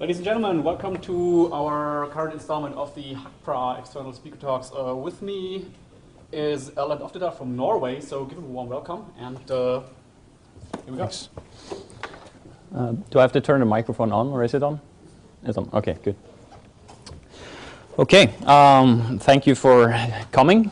Ladies and gentlemen, welcome to our current installment of the Hackerpraktikum external speaker talks. With me is Erlend Oftedal from Norway, so give him a warm welcome, and here we go. Thanks. Do I have to turn the microphone on, or is it on? It's on. Okay, good. Okay, thank you for coming.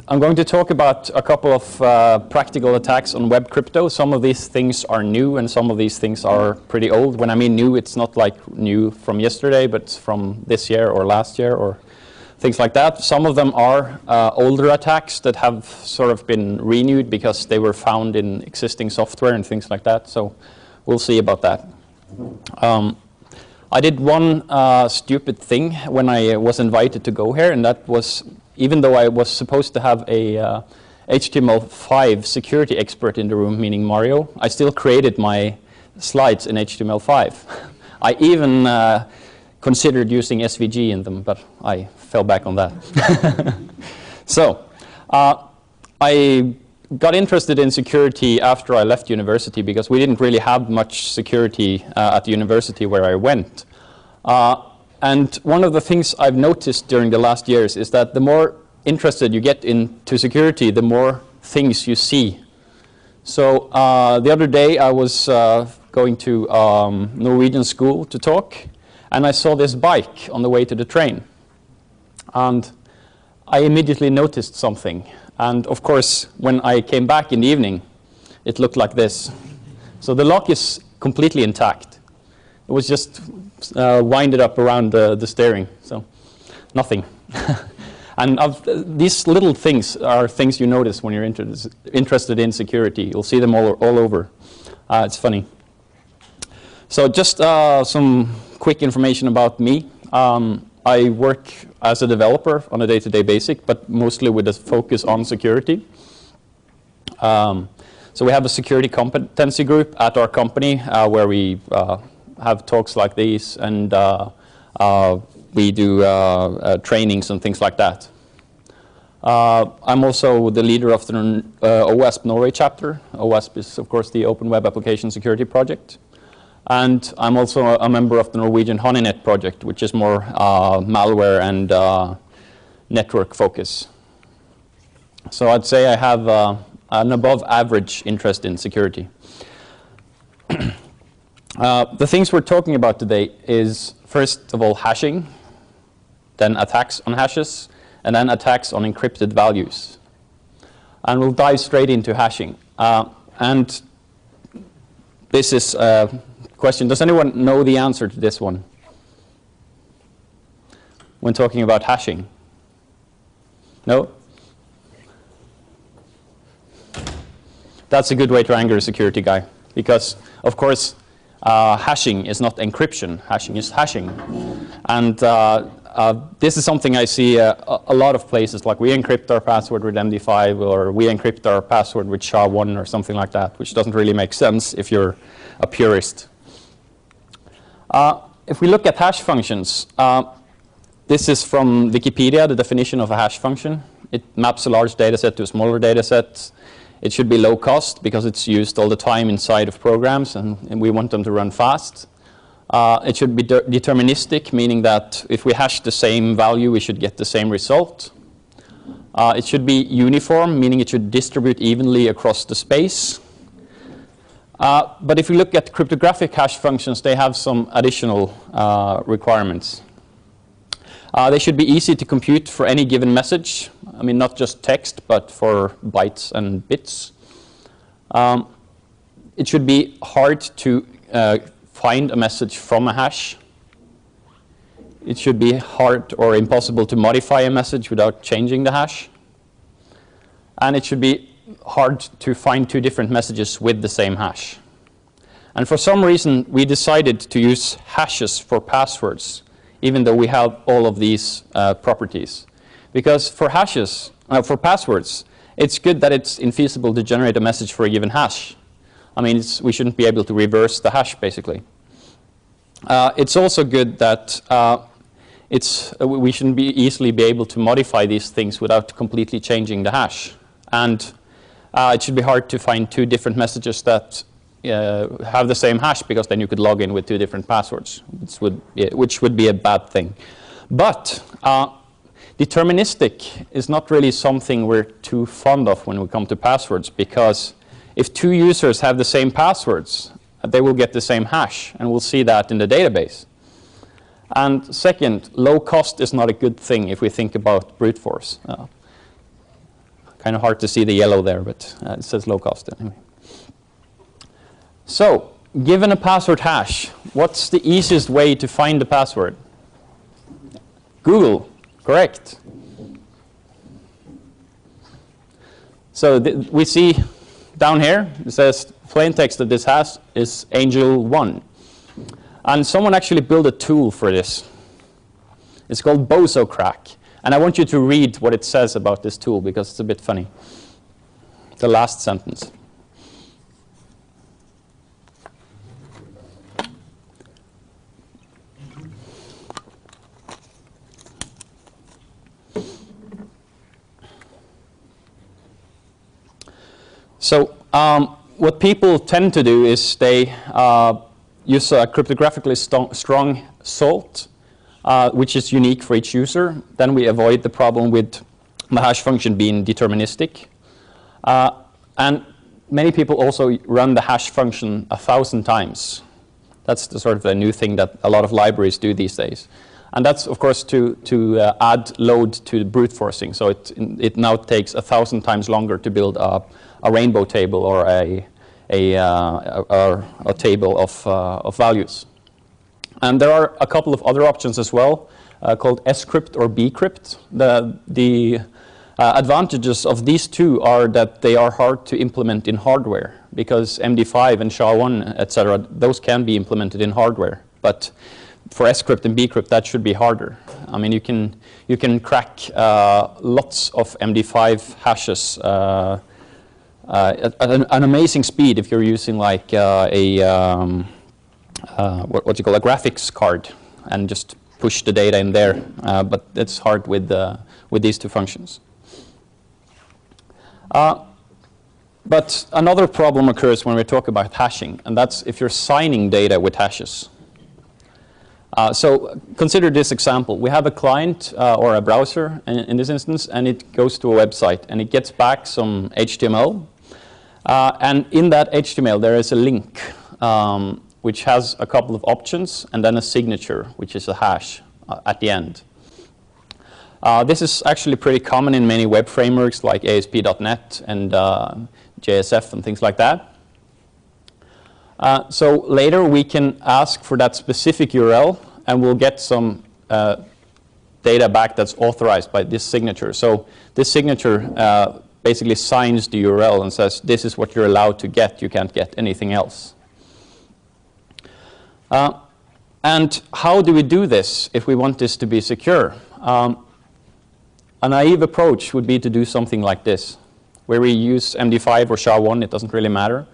I'm going to talk about a couple of practical attacks on web crypto. Some of these things are new and some of these things are pretty old. When I mean new, it's not like new from yesterday, but from this year or last year or things like that. Some of them are older attacks that have sort of been renewed because they were found in existing software and things like that. So we'll see about that. I did one stupid thing when I was invited to go here, and that was, even though I was supposed to have a HTML5 security expert in the room, meaning Mario, I still created my slides in HTML5. I even considered using SVG in them, but I fell back on that. So, I got interested in security after I left university because we didn't really have much security at the university where I went. And one of the things I've noticed during the last years is that the more interested you get into security, the more things you see. So the other day I was going to Norwegian school to talk, and I saw this bike on the way to the train. And I immediately noticed something. And of course, when I came back in the evening, it looked like this. So the lock is completely intact. It was just winded up around the steering, so nothing. And these little things are things you notice when you're interested in security. You'll see them all over. It's funny. So just some quick information about me. I work as a developer on a day-to-day basis, but mostly with a focus on security. So we have a security competency group at our company where we have talks like these, and we do trainings and things like that. I'm also the leader of the OWASP Norway chapter. OWASP is, of course, the Open Web Application Security Project. And I'm also a member of the Norwegian Honeynet project, which is more malware and network focus. So I'd say I have an above average interest in security. The things we're talking about today is, first of all, hashing, then attacks on hashes, and then attacks on encrypted values. And we'll dive straight into hashing. And this is a question. Does anyone know the answer to this one when talking about hashing? No? That's a good way to anger a security guy, because, of course, hashing is not encryption. Hashing is hashing. And this is something I see a lot of places, like we encrypt our password with MD5, or we encrypt our password with SHA-1 or something like that, which doesn't really make sense if you're a purist. If we look at hash functions, this is from Wikipedia, the definition of a hash function. It maps a large data set to a smaller data set. It should be low cost because it's used all the time inside of programs, and we want them to run fast. It should be deterministic, meaning that if we hash the same value, we should get the same result. It should be uniform, meaning it should distribute evenly across the space. But if you look at cryptographic hash functions, they have some additional requirements. They should be easy to compute for any given message. I mean, not just text, but for bytes and bits. It should be hard to find a message from a hash. It should be hard or impossible to modify a message without changing the hash. And it should be hard to find two different messages with the same hash. And for some reason, we decided to use hashes for passwords, even though we have all of these properties. Because for hashes, for passwords, it's good that it's infeasible to generate a message for a given hash. I mean, we shouldn't be able to reverse the hash, basically. It's also good that we shouldn't easily be able to modify these things without completely changing the hash. And it should be hard to find two different messages that have the same hash, because then you could log in with 2 different passwords, which would be a bad thing. But deterministic is not really something we're too fond of when we come to passwords, because if 2 users have the same passwords, they will get the same hash, and we'll see that in the database. And second, low cost is not a good thing if we think about brute force. Kind of hard to see the yellow there, but it says low cost anyway. So, given a password hash, what's the easiest way to find the password? Google, correct. So we see down here, it says plain text that this hash is Angel1. And someone actually built a tool for this. It's called Bozo Crack. And I want you to read what it says about this tool, because it's a bit funny. The last sentence. So what people tend to do is they use a cryptographically strong salt, which is unique for each user. Then we avoid the problem with the hash function being deterministic. And many people also run the hash function 1,000 times. That's the sort of a new thing that a lot of libraries do these days. And that's, of course, to add load to brute forcing. So it now takes 1,000 times longer to build a rainbow table or a table of values. And there are a couple of other options as well, called scrypt or bcrypt. The advantages of these two are that they are hard to implement in hardware, because MD5 and SHA-1, etc., those can be implemented in hardware. But for scrypt and bcrypt, that should be harder. I mean, you can crack lots of MD5 hashes at an amazing speed if you're using like what you call a graphics card and just push the data in there. But it's hard with these two functions. But another problem occurs when we talk about hashing, and that's if you're signing data with hashes. So consider this example. We have a client or a browser in this instance, and it goes to a website, and it gets back some HTML. And in that HTML, there is a link which has a couple of options, and then a signature, which is a hash at the end. This is actually pretty common in many web frameworks like ASP.NET and JSF and things like that. So later we can ask for that specific URL, and we'll get some data back that's authorized by this signature. So this signature basically signs the URL and says, this is what you're allowed to get. You can't get anything else. And how do we do this if we want this to be secure? A naive approach would be to do something like this, where we use MD5 or SHA-1, it doesn't really matter.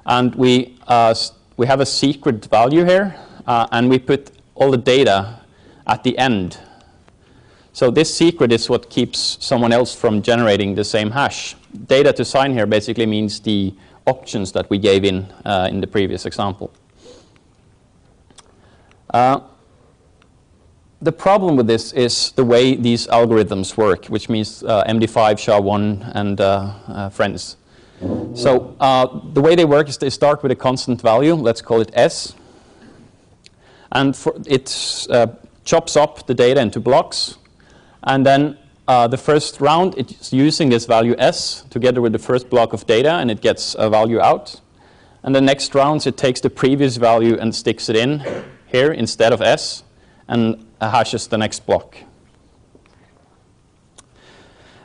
And we have a secret value here, and we put all the data at the end. So this secret is what keeps someone else from generating the same hash. Data to sign here basically means the options that we gave in the previous example. The problem with this is the way these algorithms work, which means MD5, SHA-1, and friends. So the way they work is they start with a constant value, let's call it S. And it chops up the data into blocks. And then the first round, it's using this value S together with the first block of data, and it gets a value out. And the next rounds, it takes the previous value and sticks it in here instead of S, and hashes the next block.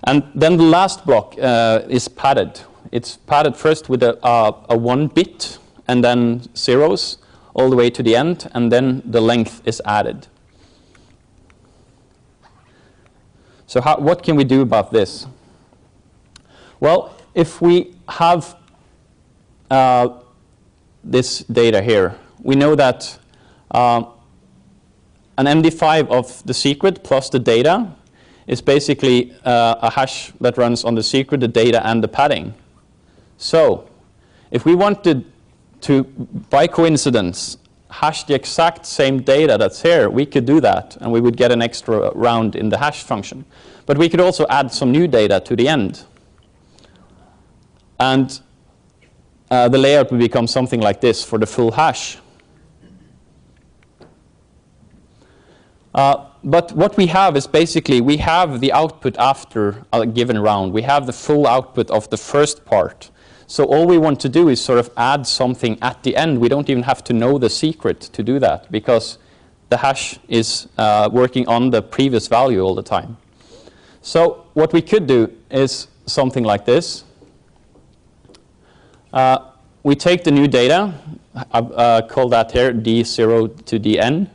And then the last block is padded. It's padded first with a 1 bit, and then zeros all the way to the end, and then the length is added. So what can we do about this? Well, if we have this data here, we know that an MD5 of the secret plus the data is basically a hash that runs on the secret, the data, and the padding. So if we wanted to, by coincidence, hash the exact same data that's here, we could do that, and we would get an extra round in the hash function. But we could also add some new data to the end. And the layout would become something like this for the full hash. But what we have is basically, we have the output after a given round. We have the full output of the first part. So all we want to do is sort of add something at the end. We don't even have to know the secret to do that, because the hash is working on the previous value all the time. So what we could do is something like this. We take the new data, call that here D0 to Dn.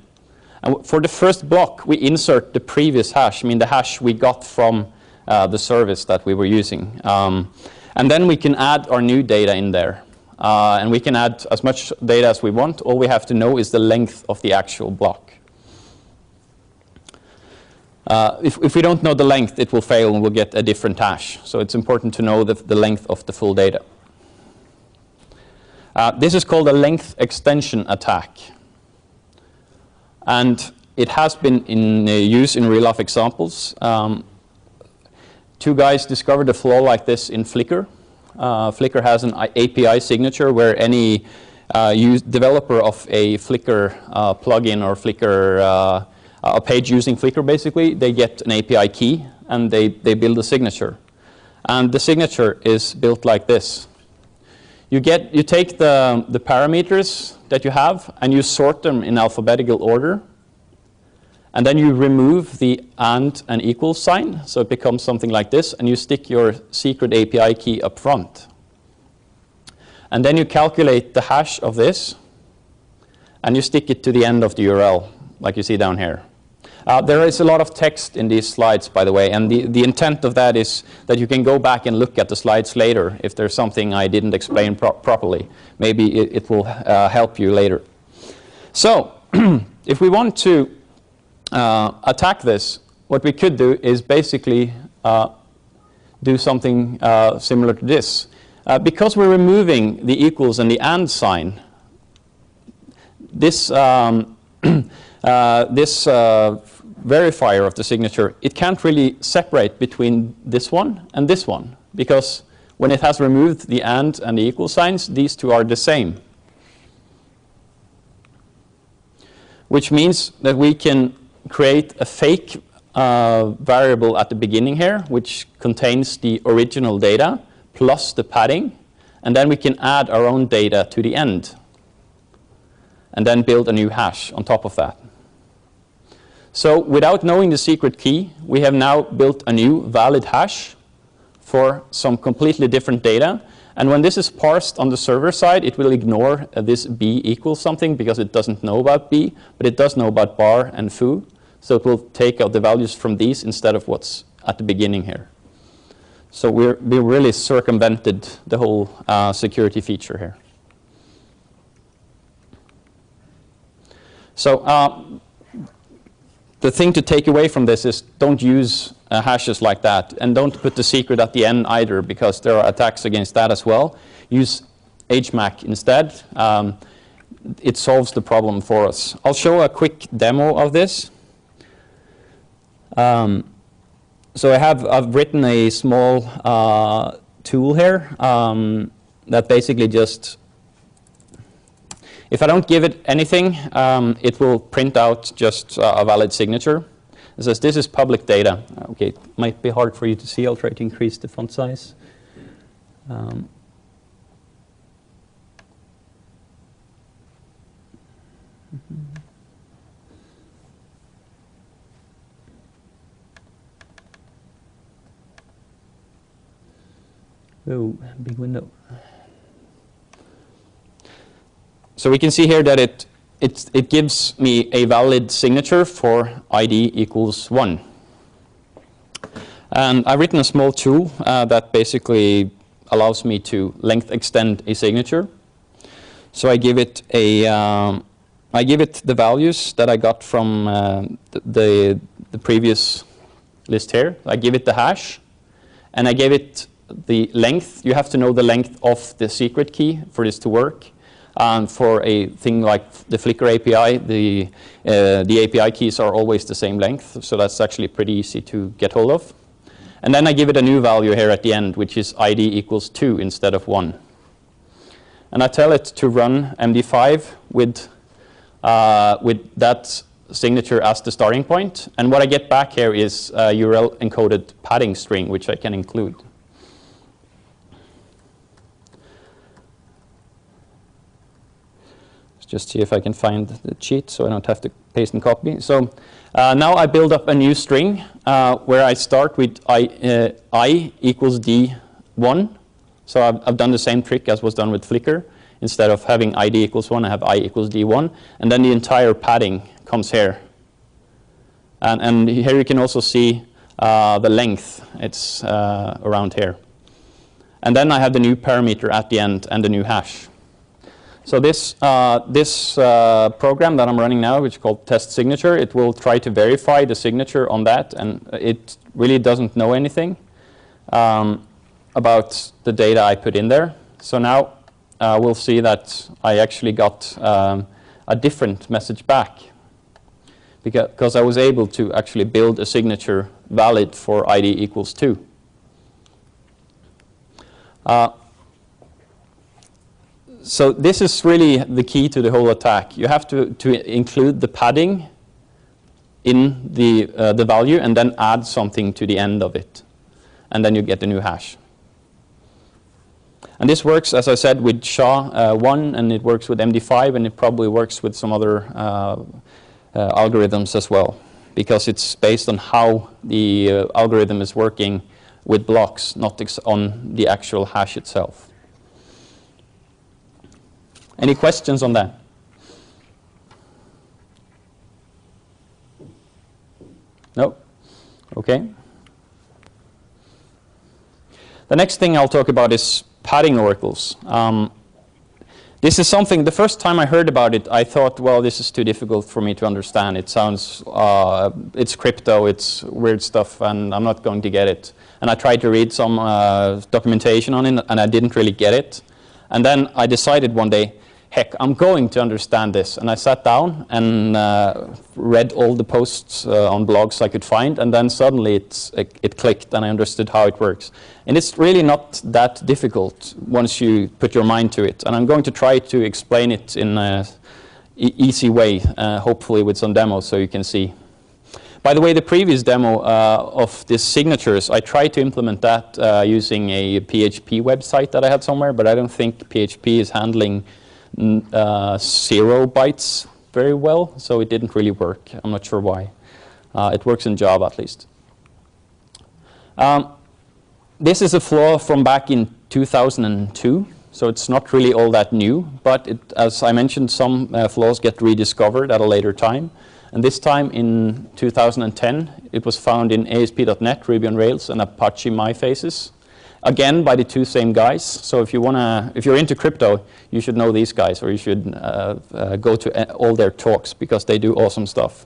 And for the first block, we insert the previous hash, I mean the hash we got from the service that we were using. And then we can add our new data in there. And we can add as much data as we want. All we have to know is the length of the actual block. If we don't know the length, it will fail and we'll get a different hash. So it's important to know the length of the full data. This is called a length extension attack. And it has been in use in real-life examples. Two guys discovered a flaw like this in Flickr. Flickr has an API signature where any developer of a Flickr plugin or Flickr, a page using Flickr basically, they get an API key and they build a signature. And the signature is built like this. You take the parameters that you have and you sort them in alphabetical order. And then you remove the and equal sign, so it becomes something like this, and you stick your secret API key up front. And then you calculate the hash of this, and you stick it to the end of the URL, like you see down here. There is a lot of text in these slides, by the way, and the intent of that is that you can go back and look at the slides later if there's something I didn't explain properly. Maybe it will help you later. So, if we want to attack this, what we could do is basically do something similar to this. Because we're removing the equals and the and sign, this, this verifier of the signature, it can't really separate between this one and this one, because when it has removed the and the equal signs, these two are the same. Which means that we can create a fake variable at the beginning here, which contains the original data plus the padding, and then we can add our own data to the end, and then build a new hash on top of that. So without knowing the secret key, we have now built a new valid hash for some completely different data. And when this is parsed on the server side, it will ignore this b equals something because it doesn't know about b, but it does know about bar and foo. So it will take out the values from these instead of what's at the beginning here. So we really circumvented the whole security feature here. So the thing to take away from this is don't use hashes like that, and don't put the secret at the end either, because there are attacks against that as well. Use HMAC instead. It solves the problem for us. I'll show a quick demo of this. So I've written a small tool here that basically just, if I don't give it anything, it will print out just a valid signature. It says this is public data. Okay, it might be hard for you to see. I'll try to increase the font size. Oh, big window. So we can see here that it gives me a valid signature for ID equals 1. And I've written a small tool that basically allows me to length extend a signature. So I give it the values that I got from the previous list here. I give it the hash, and I gave it the length. You have to know the length of the secret key for this to work. And for a thing like the Flickr API, the API keys are always the same length, so that's actually pretty easy to get hold of. And then I give it a new value here at the end, which is ID equals 2 instead of 1. And I tell it to run MD5 with that signature as the starting point. And what I get back here is a URL encoded padding string, which I can include. Let's just see if I can find the cheat so I don't have to paste and copy. So now I build up a new string where I start with I equals D1. So I've done the same trick as was done with Flickr. Instead of having ID equals 1, I have I equals D1. And then the entire padding comes here. And here you can also see the length. It's around here. And then I have the new parameter at the end and the new hash. So this program that I'm running now, which is called test signature, it will try to verify the signature on that. And it really doesn't know anything about the data I put in there. So now we'll see that I actually got a different message back because I was able to actually build a signature valid for ID equals 2. So this is really the key to the whole attack. You have to include the padding in the value and then add something to the end of it. And then you get the new hash. And this works, as I said, with SHA-1, and it works with MD5, and it probably works with some other algorithms as well, because it's based on how the algorithm is working with blocks, not on the actual hash itself. Any questions on that? No? Okay. The next thing I'll talk about is padding oracles. This is something, the first time I heard about it, I thought, well, this is too difficult for me to understand. It sounds, it's crypto, it's weird stuff, and I'm not going to get it. And I tried to read some documentation on it, and I didn't really get it. And then I decided one day, heck, I'm going to understand this. And I sat down and read all the posts on blogs I could find, and then suddenly it clicked and I understood how it works. And it's really not that difficult once you put your mind to it. And I'm going to try to explain it in an easy way, hopefully with some demos so you can see. By the way, the previous demo of these signatures, I tried to implement that using a PHP website that I had somewhere, but I don't think PHP is handling 0 bytes very well, so it didn't really work. I'm not sure why. It works in Java at least. This is a flaw from back in 2002, so it's not really all that new, but as I mentioned, some flaws get rediscovered at a later time. And this time in 2010, it was found in ASP.NET, Ruby on Rails, and Apache MyFaces. Again, by the two same guys. So if you're into crypto, you should know these guys, or you should go to all their talks because they do awesome stuff.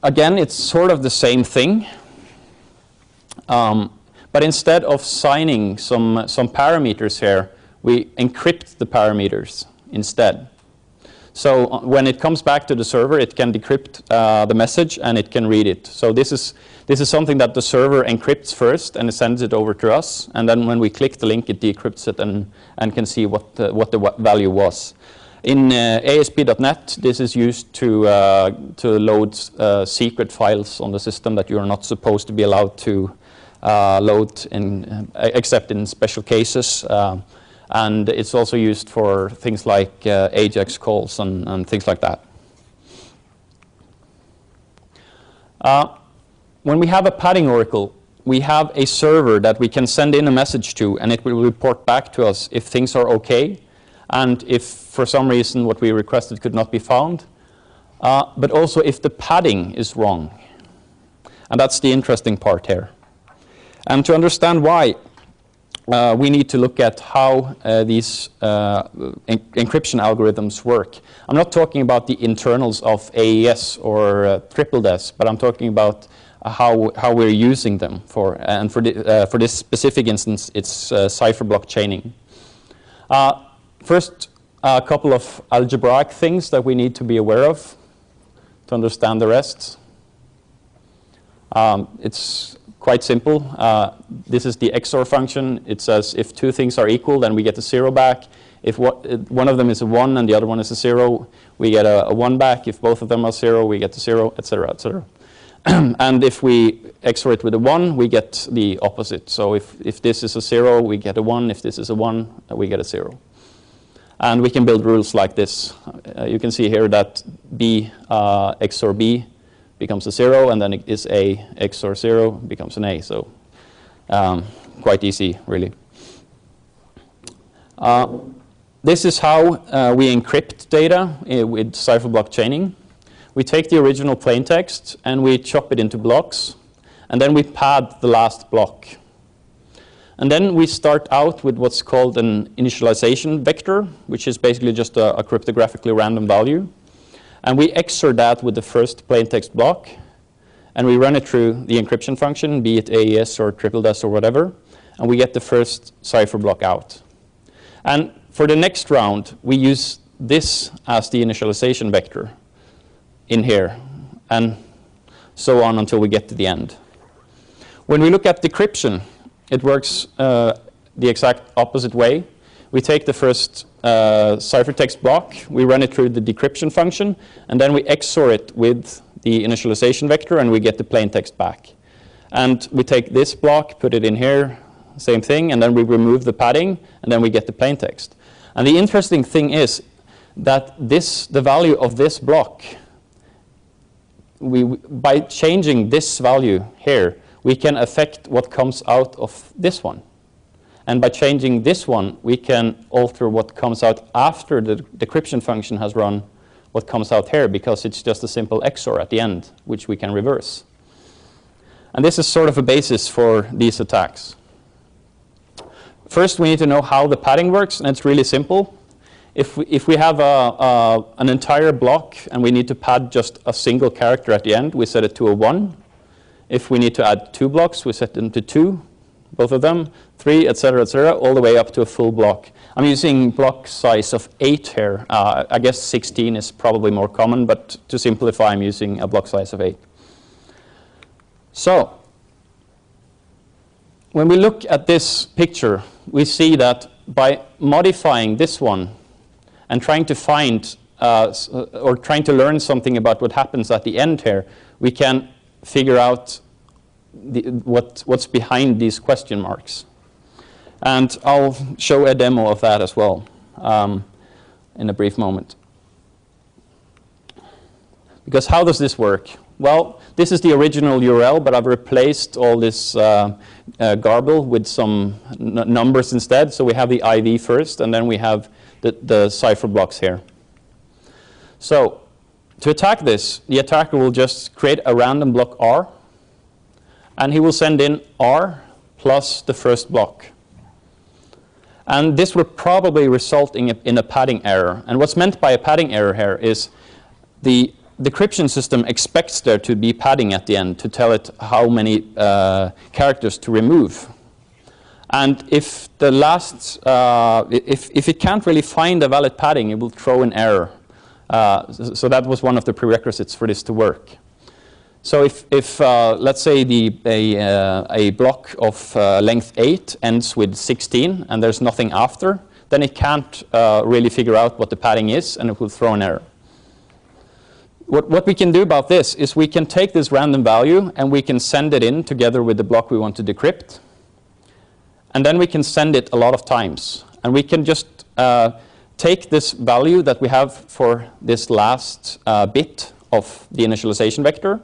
Again, it's sort of the same thing, but instead of signing some parameters here, we encrypt the parameters instead. So when it comes back to the server, it can decrypt the message and it can read it. So this is something that the server encrypts first and it sends it over to us. And then when we click the link, it decrypts it and can see what the value was. In ASP.NET, this is used to load secret files on the system that you are not supposed to be allowed to load except in special cases. And it's also used for things like AJAX calls and things like that. When we have a padding oracle, we have a server that we can send in a message to, and it will report back to us if things are okay, and if for some reason what we requested could not be found, but also if the padding is wrong. And that's the interesting part here. And to understand why, we need to look at how these encryption algorithms work. I'm not talking about the internals of AES or TripleDES, but I'm talking about how we're using them for. And for this specific instance, it's cipher block chaining. First, a couple of algebraic things that we need to be aware of to understand the rest. It's quite simple. This is the Xor function. It says if two things are equal, then we get a 0 back. If one of them is a 1 and the other one is a 0, we get a 1 back. If both of them are 0, we get a 0, etc., etc. And if we XOR it with a 1, we get the opposite. So if this is a 0, we get a 1. If this is a 1, we get a 0. And we can build rules like this. You can see here that B XOR B becomes a 0, and then it is A XOR 0 becomes an A. So quite easy, really. This is how we encrypt data with cipher block chaining. We take the original plaintext and we chop it into blocks, and then we pad the last block. And then we start out with what's called an initialization vector, which is basically just a cryptographically random value. And we XOR that with the first plaintext block, and we run it through the encryption function, be it AES or TripleDES or whatever, and we get the first cipher block out. And for the next round, we use this as the initialization vector in here, and so on until we get to the end. When we look at decryption, it works the exact opposite way. We take the first ciphertext block, we run it through the decryption function, and then we XOR it with the initialization vector, and we get the plaintext back. And we take this block, put it in here, same thing, and then we remove the padding, and then we get the plaintext. And the interesting thing is that the value of this block, by changing this value here, we can affect what comes out of this one. And by changing this one, we can alter what comes out after the decryption function has run what comes out here, because it's just a simple XOR at the end, which we can reverse. And this is sort of a basis for these attacks. First, we need to know how the padding works, and it's really simple. If we have an entire block and we need to pad just a single character at the end, we set it to a 1. If we need to add 2 blocks, we set them to 2, both of them, 3, etc., all the way up to a full block. I'm using block size of 8 here. I guess 16 is probably more common, but to simplify, I'm using a block size of 8. So, when we look at this picture, we see that by modifying this one and trying to find or trying to learn something about what happens at the end here, we can figure out what's behind these question marks. And I'll show a demo of that as well in a brief moment. Because how does this work? Well, this is the original URL, but I've replaced all this garble with some numbers instead. So we have the IV first, and then we have the cipher blocks here. So to attack this, the attacker will just create a random block R, and he will send in R plus the first block. And this will probably result in a padding error. And what's meant by a padding error here is the decryption system expects there to be padding at the end to tell it how many characters to remove. And if the last, if it can't really find a valid padding, it will throw an error. So that was one of the prerequisites for this to work. So if let's say a block of length 8 ends with 16 and there's nothing after, then it can't really figure out what the padding is, and it will throw an error. What we can do about this is we can take this random value and we can send it in together with the block we want to decrypt. And then we can send it a lot of times. And we can just take this value that we have for this last bit of the initialization vector,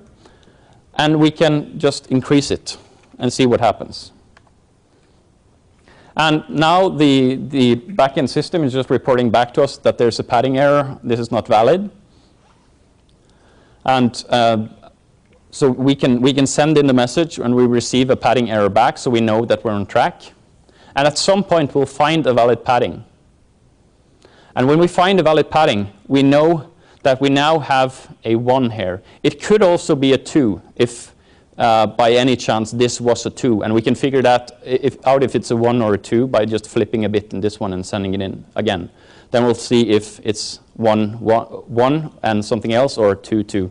and we can just increase it and see what happens. And now the backend system is just reporting back to us that there's a padding error. This is not valid. And so we can send in the message and we receive a padding error back, so we know that we're on track. And at some point we'll find a valid padding. And when we find a valid padding, we know that we now have a 1 here. It could also be a 2 if by any chance this was a 2. And we can figure that out if it's a 1 or a 2 by just flipping a bit in this one and sending it in again. Then we'll see if it's 1 and something else, or 2, 2.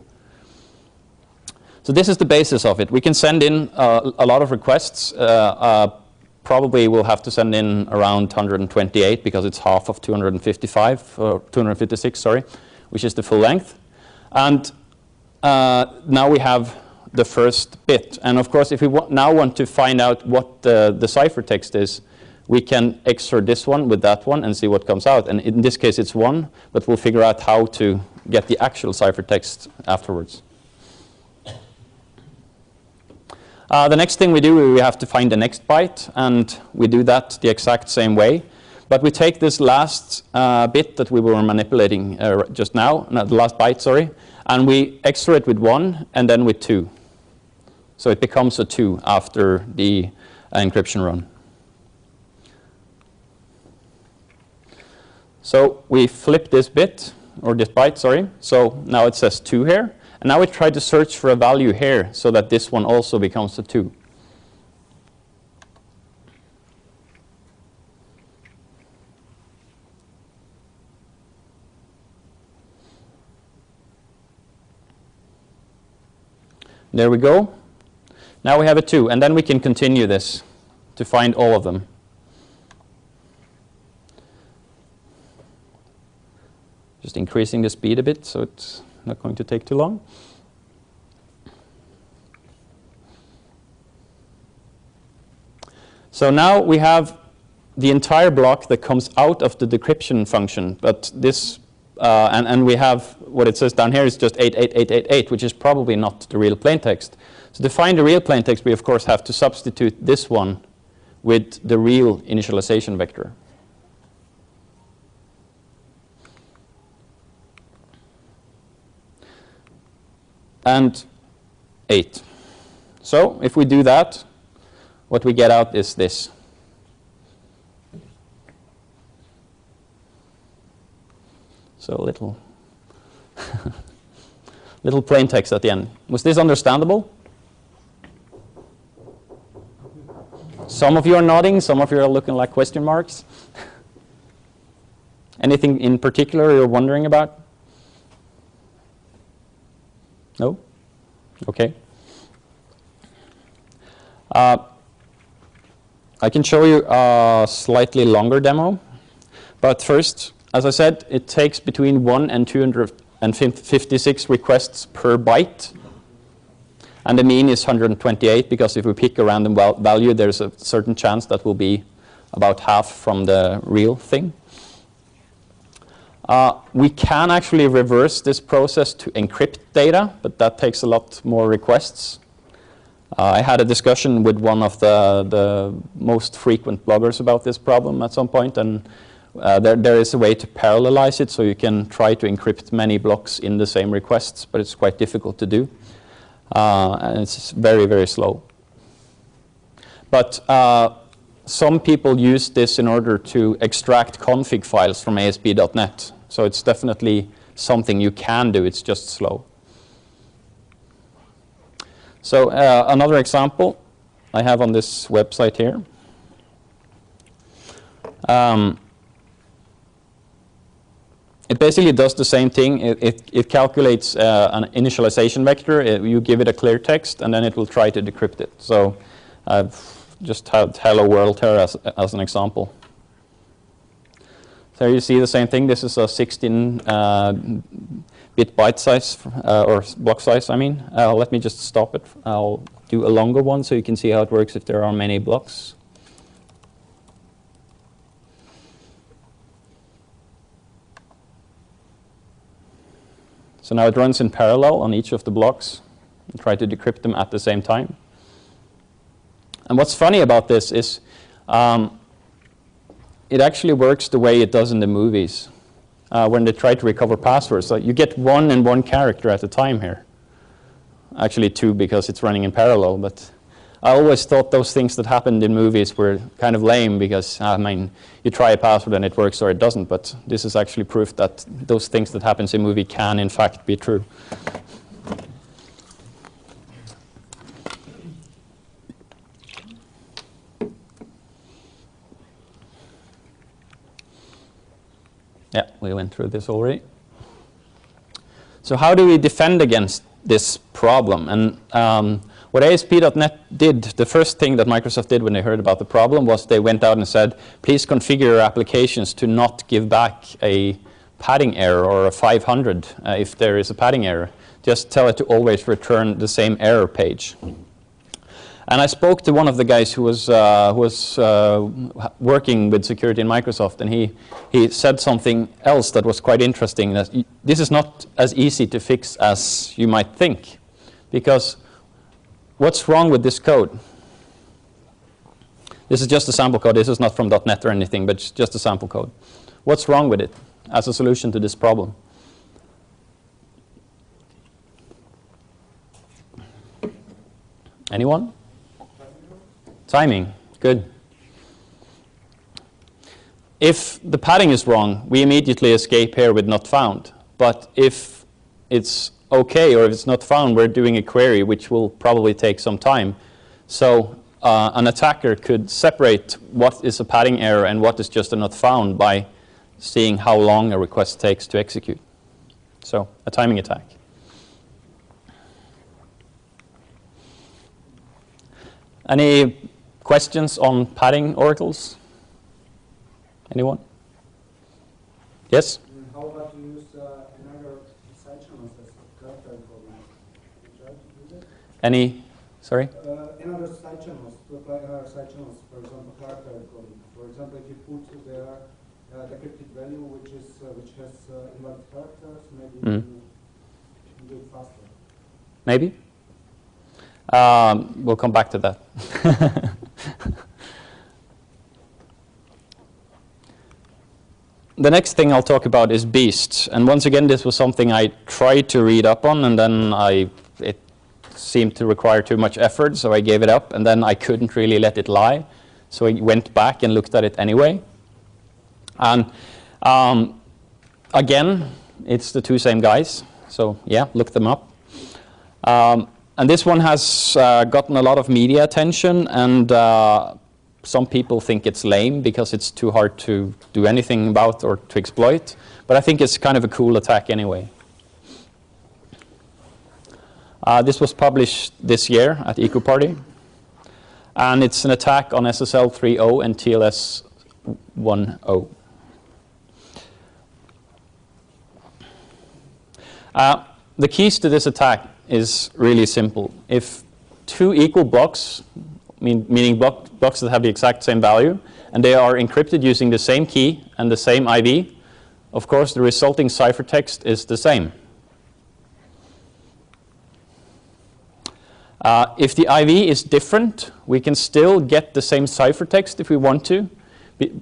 So this is the basis of it. We can send in a lot of requests. Probably we'll have to send in around 128 because it's half of 255, or 256, sorry, which is the full length. And now we have the first bit. And of course, if we now want to find out what the ciphertext is, we can XOR this one with that one and see what comes out. And in this case, it's 1, but we'll figure out how to get the actual ciphertext afterwards. The next thing we do, we have to find the next byte, and we do that the exact same way. But we take this last bit that we were manipulating just now, no, the last byte, sorry, and we XOR it with 1 and then with 2. So it becomes a 2 after the encryption run. So we flip this bit, or this byte, sorry. So now it says 2 here. And now we try to search for a value here so that this one also becomes a 2. There we go. Now we have a 2, and then we can continue this to find all of them. Just increasing the speed a bit so it's not going to take too long. So now we have the entire block that comes out of the decryption function, but this and we have what it says down here is just 88888, which is probably not the real plaintext. So to find the real plaintext, we of course have to substitute this one with the real initialization vector. And 8. So if we do that, what we get out is this. So little little plain text at the end. Was this understandable? Some of you are nodding, some of you are looking like question marks. Anything in particular you're wondering about? No? Okay. I can show you a slightly longer demo, but first, as I said, it takes between 1 and 256 requests per byte, and the mean is 128 because if we pick a random value, there's a certain chance that will be about half from the real thing. We can actually reverse this process to encrypt data, but that takes a lot more requests. I had a discussion with one of the most frequent bloggers about this problem at some point, and there is a way to parallelize it, so you can try to encrypt many blocks in the same requests, but it's quite difficult to do, and it's very, very slow. But some people use this in order to extract config files from ASP.NET. So it's definitely something you can do, it's just slow. So another example I have on this website here. It basically does the same thing. It calculates an initialization vector. You give it a clear text, and then it will try to decrypt it. So I've just had hello world here as an example. So you see the same thing. This is a 16-bit byte size, or block size, I mean. Let me just stop it. I'll do a longer one so you can see how it works if there are many blocks. So now it runs in parallel on each of the blocks and try to decrypt them at the same time. And what's funny about this is it actually works the way it does in the movies when they try to recover passwords. So you get 1 and 1 character at a time here. Actually 2 because it's running in parallel, but I always thought those things that happened in movies were kind of lame because, I mean, you try a password and it works or it doesn't, but this is actually proof that those things that happens in movie can in fact be true. Yeah, we went through this already. So how do we defend against this problem? And what ASP.NET did, the first thing that Microsoft did when they heard about the problem was they went out and said, please configure your applications to not give back a padding error or a 500 if there is a padding error. Just tell it to always return the same error page. And I spoke to one of the guys who was working with security in Microsoft, and he said something else that was quite interesting, that this is not as easy to fix as you might think. Because what's wrong with this code? This is just a sample code. This is not from .NET or anything, but just a sample code. What's wrong with it as a solution to this problem? Anyone? Timing. Good. If the padding is wrong, we immediately escape here with not found. But if it's okay, or if it's not found, we're doing a query which will probably take some time. So an attacker could separate what is a padding error and what is just a not found by seeing how long a request takes to execute. So a timing attack. Any questions on padding oracles? Anyone? Yes? How about to use another side channels as character encoding? Did you try to use it? Any? Sorry? Another side channels, to apply another side channels, for example, character encoding. For example, if you put the decrypted value which has invalid characters, maybe you can do it faster. Maybe? We'll come back to that. The next thing I'll talk about is beasts. And once again, this was something I tried to read up on, and then it seemed to require too much effort, so I gave it up. And then I couldn't really let it lie, so I went back and looked at it anyway. And again, it's the two same guys. So yeah, look them up. And this one has gotten a lot of media attention, and some people think it's lame because it's too hard to do anything about or to exploit. But I think it's kind of a cool attack anyway. This was published this year at EcoParty. And it's an attack on SSL 3.0 and TLS 1.0. The keys to this attack is really simple. If two equal blocks, meaning blocks that have the exact same value, and they are encrypted using the same key and the same IV, of course the resulting ciphertext is the same. If the IV is different, we can still get the same ciphertext if we want to,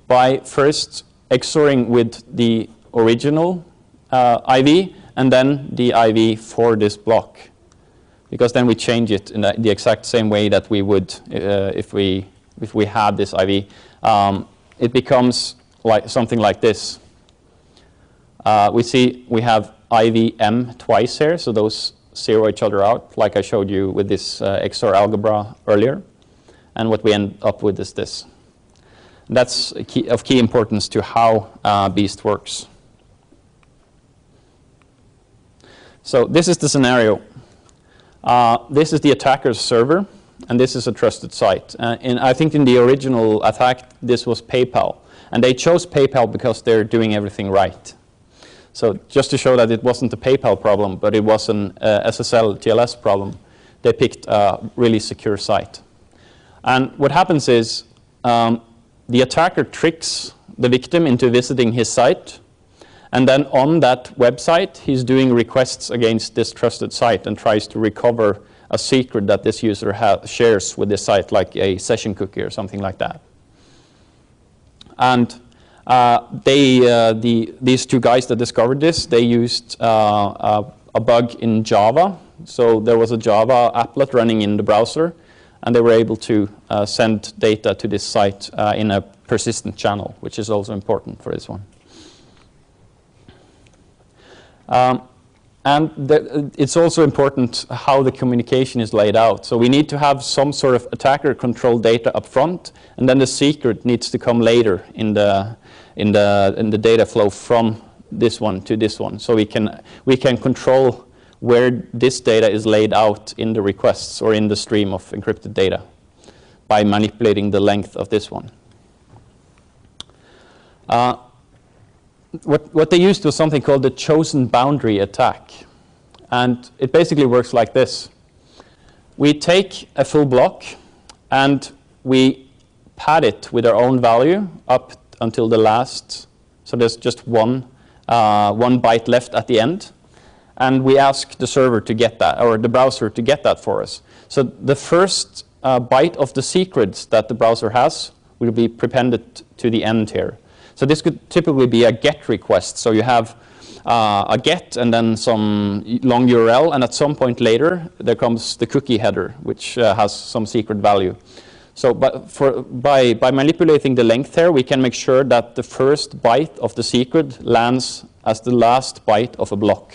by first XORing with the original IV and then the IV for this block. Because then we change it in the exact same way that we would if we had this IV. It becomes like something like this. We see we have IVM twice here, so those zero each other out, like I showed you with this XOR algebra earlier. And what we end up with is this. That's of key importance to how Beast works. So this is the scenario. This is the attacker's server, and this is a trusted site. And I think in the original attack, this was PayPal. And they chose PayPal because they're doing everything right. So just to show that it wasn't a PayPal problem, but it was an SSL TLS problem, they picked a really secure site. And what happens is the attacker tricks the victim into visiting his site. And then on that website, he's doing requests against this trusted site and tries to recover a secret that this user shares with this site, like a session cookie or something like that. And these two guys that discovered this, they used a bug in Java. So there was a Java applet running in the browser, and they were able to send data to this site in a persistent channel, which is also important for this one. It's also important how the communication is laid out. So we need to have some sort of attacker-controlled data up front, and then the secret needs to come later in the in the data flow from this one to this one. So we can control where this data is laid out in the requests or in the stream of encrypted data by manipulating the length of this one. What they used was something called the chosen boundary attack. And it basically works like this. We take a full block and we pad it with our own value up until the last. So there's just one byte left at the end. And we ask the server to get that, or the browser to get that for us. So the first byte of the secrets that the browser has will be prepended to the end here. So this could typically be a GET request. So you have a GET and then some long URL, and at some point later there comes the cookie header, which has some secret value. So by manipulating the length here, we can make sure that the first byte of the secret lands as the last byte of a block.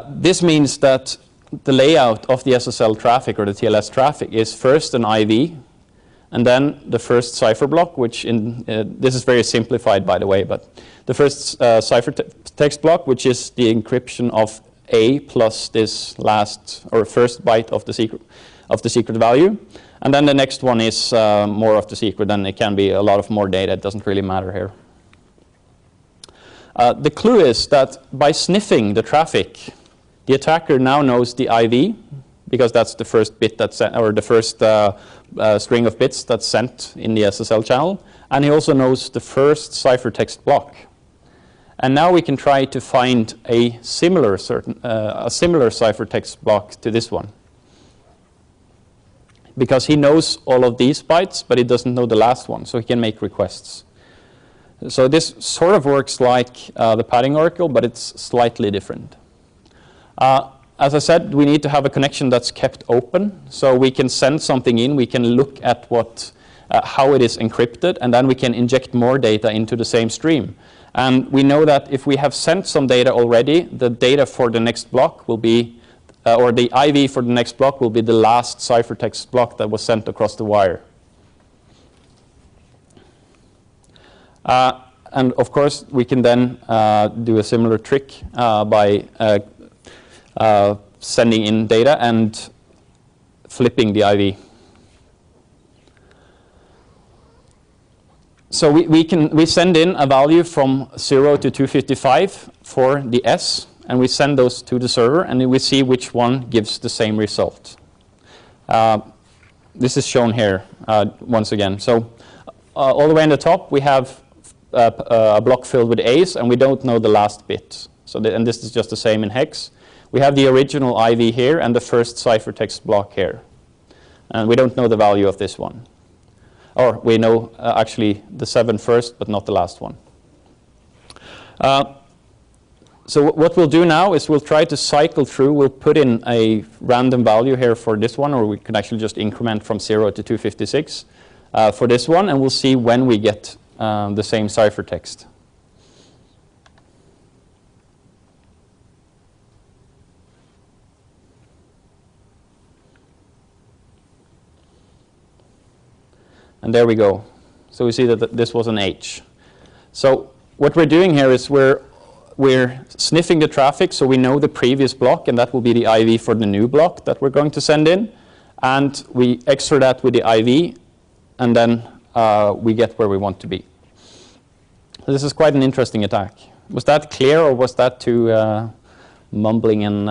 This means that the layout of the SSL traffic or the TLS traffic is first an IV, and then the first cipher block, which this is very simplified, by the way, but the first ciphertext block, which is the encryption of A plus this last or first byte of the secret value, and then the next one is more of the secret, and it can be a lot of more data. It doesn't really matter here. The clue is that by sniffing the traffic, the attacker now knows the IV, because that's the first bit that's sent, or the first string of bits that's sent in the SSL channel, and he also knows the first ciphertext block. And now we can try to find a similar ciphertext block to this one, because he knows all of these bytes, but he doesn't know the last one, so he can make requests. So this sort of works like the padding oracle, but it's slightly different. As I said, we need to have a connection that's kept open, so we can send something in, we can look at how it is encrypted, and then we can inject more data into the same stream. And we know that if we have sent some data already, the data for the next block will be, or the IV for the next block will be the last ciphertext block that was sent across the wire. And of course, we can then do a similar trick by sending in data and flipping the IV. So we send in a value from 0 to 255 for the S, and we send those to the server, and we see which one gives the same result. This is shown here once again. So all the way on the top, we have a block filled with A's, and we don't know the last bit. So and this is just the same in hex. We have the original IV here and the first ciphertext block here. And we don't know the value of this one. Or we know actually the 7 first, but not the last one. So what we'll do now is we'll try to cycle through. We'll put in a random value here for this one, or we can actually just increment from 0 to 256 for this one, and we'll see when we get the same ciphertext. And there we go. So we see that this was an H. So what we're doing here is we're sniffing the traffic, so we know the previous block, and that will be the IV for the new block that we're going to send in. And we XOR that with the IV, and then we get where we want to be. So this is quite an interesting attack. Was that clear, or was that too mumbling and...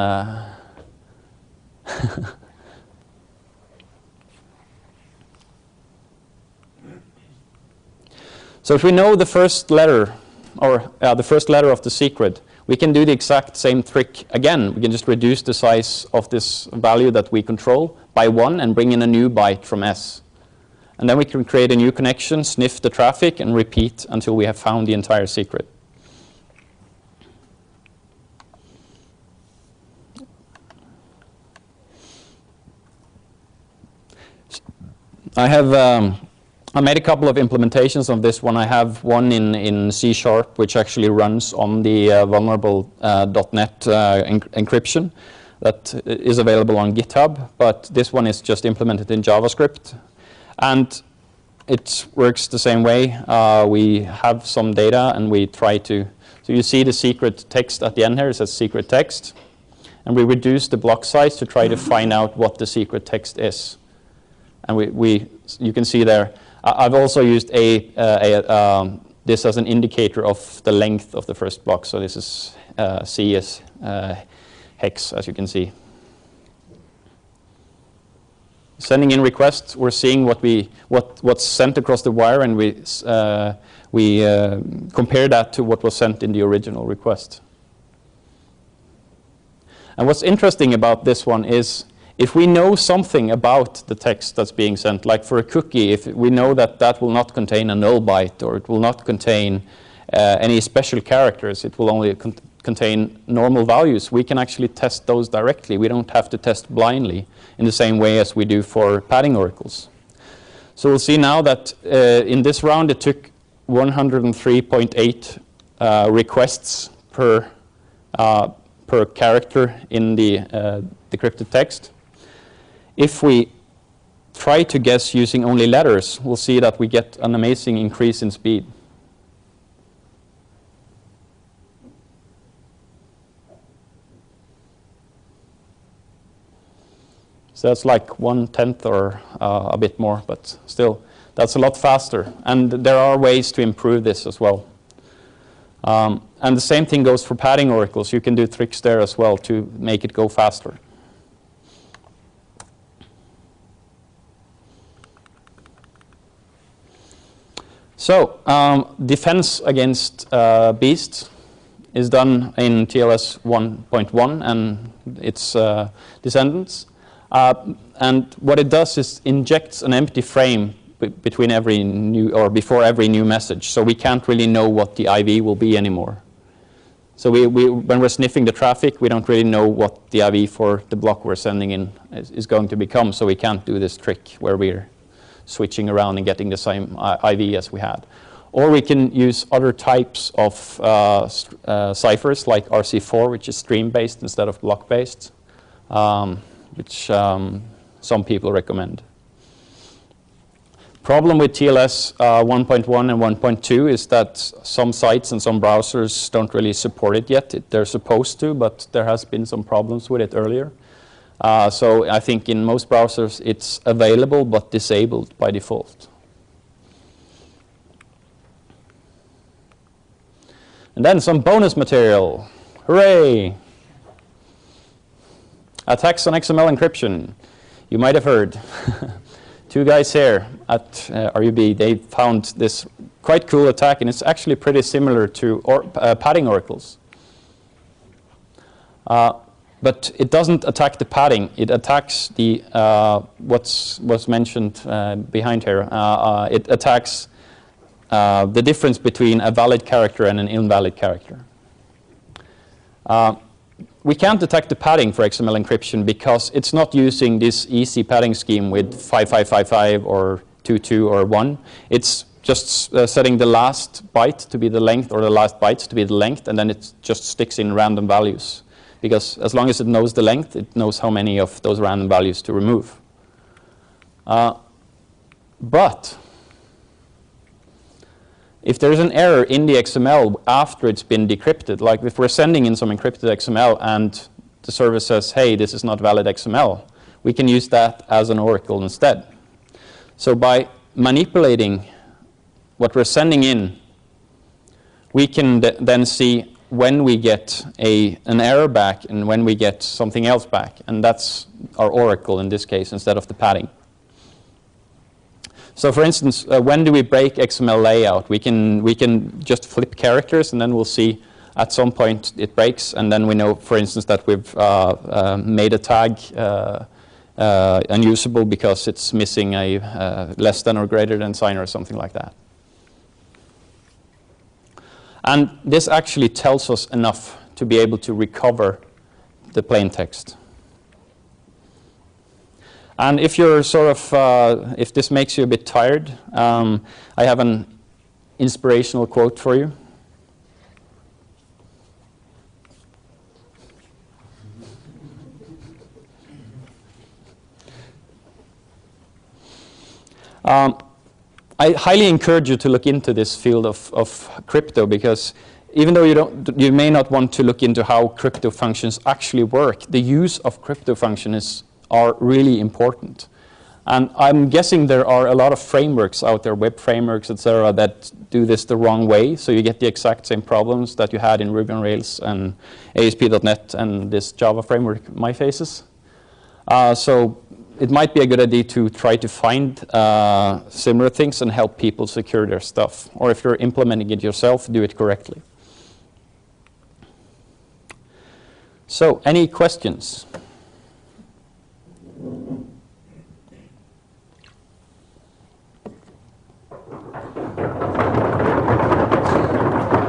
So if we know the first letter, or the first letter of the secret, we can do the exact same trick again. We can just reduce the size of this value that we control by 1 and bring in a new byte from S. And then we can create a new connection, sniff the traffic, and repeat until we have found the entire secret. I made a couple of implementations of this one. I have one in C#, which actually runs on the vulnerable .NET encryption that is available on GitHub, but this one is just implemented in JavaScript. And it works the same way. We have some data and we try to, so you see the secret text at the end here, it says secret text. And we reduce the block size to try to find out what the secret text is. And you can see there, I've also used this as an indicator of the length of the first block. So this is C is hex, as you can see. Sending in requests, we're seeing what's sent across the wire, and we compare that to what was sent in the original request. And what's interesting about this one is if we know something about the text that's being sent, like for a cookie, if we know that that will not contain a null byte or it will not contain any special characters, it will only contain normal values, we can actually test those directly. We don't have to test blindly in the same way as we do for padding oracles. So we'll see now that in this round it took 103.8 requests per character in the decrypted text. If we try to guess using only letters, we'll see that we get an amazing increase in speed. So that's like 1/10 or a bit more, but still, that's a lot faster. And there are ways to improve this as well. And the same thing goes for padding oracles. You can do tricks there as well to make it go faster. So, defense against beasts is done in TLS 1.1 and its descendants. And what it does is injects an empty frame between every new or before every new message, so we can't really know what the IV will be anymore. So when we're sniffing the traffic, we don't really know what the IV for the block we're sending in is going to become, so we can't do this trick where we're switching around and getting the same IV as we had. Or we can use other types of ciphers like RC4, which is stream-based instead of block-based, which some people recommend. Problem with TLS 1.1 and 1.2 is that some sites and some browsers don't really support it yet. They're supposed to, but there has been some problems with it earlier. So I think in most browsers it's available but disabled by default. And then some bonus material. Hooray! Attacks on XML encryption. You might have heard. Two guys here at RUB, they found this quite cool attack, and it's actually pretty similar to padding oracles. But it doesn't attack the padding. It attacks the what's mentioned behind here. It attacks the difference between a valid character and an invalid character. We can't detect the padding for XML encryption because it's not using this easy padding scheme with 5555 or 22 or 1. It's just setting the last byte to be the length or the last bytes to be the length, and then it just sticks in random values. Because as long as it knows the length, it knows how many of those random values to remove. But if there's an error in the XML after it's been decrypted, like if we're sending in some encrypted XML and the server says, hey, this is not valid XML, we can use that as an oracle instead. So by manipulating what we're sending in, we can then see when we get an error back and when we get something else back. And that's our oracle in this case instead of the padding. So for instance, when do we break XML layout? We can just flip characters, and then we'll see at some point it breaks, and then we know, for instance, that we've made a tag unusable because it's missing a less than or greater than sign or something like that. And this actually tells us enough to be able to recover the plain text. And if you're sort of, if this makes you a bit tired, I have an inspirational quote for you. I highly encourage you to look into this field of crypto, because even though you may not want to look into how crypto functions actually work, the use of crypto functions are really important. And I'm guessing there are a lot of frameworks out there, web frameworks, etc., that do this the wrong way, so you get the exact same problems that you had in Ruby on Rails and ASP.NET and this Java framework my faces. So it might be a good idea to try to find similar things and help people secure their stuff. Or if you're implementing it yourself, do it correctly. So, any questions?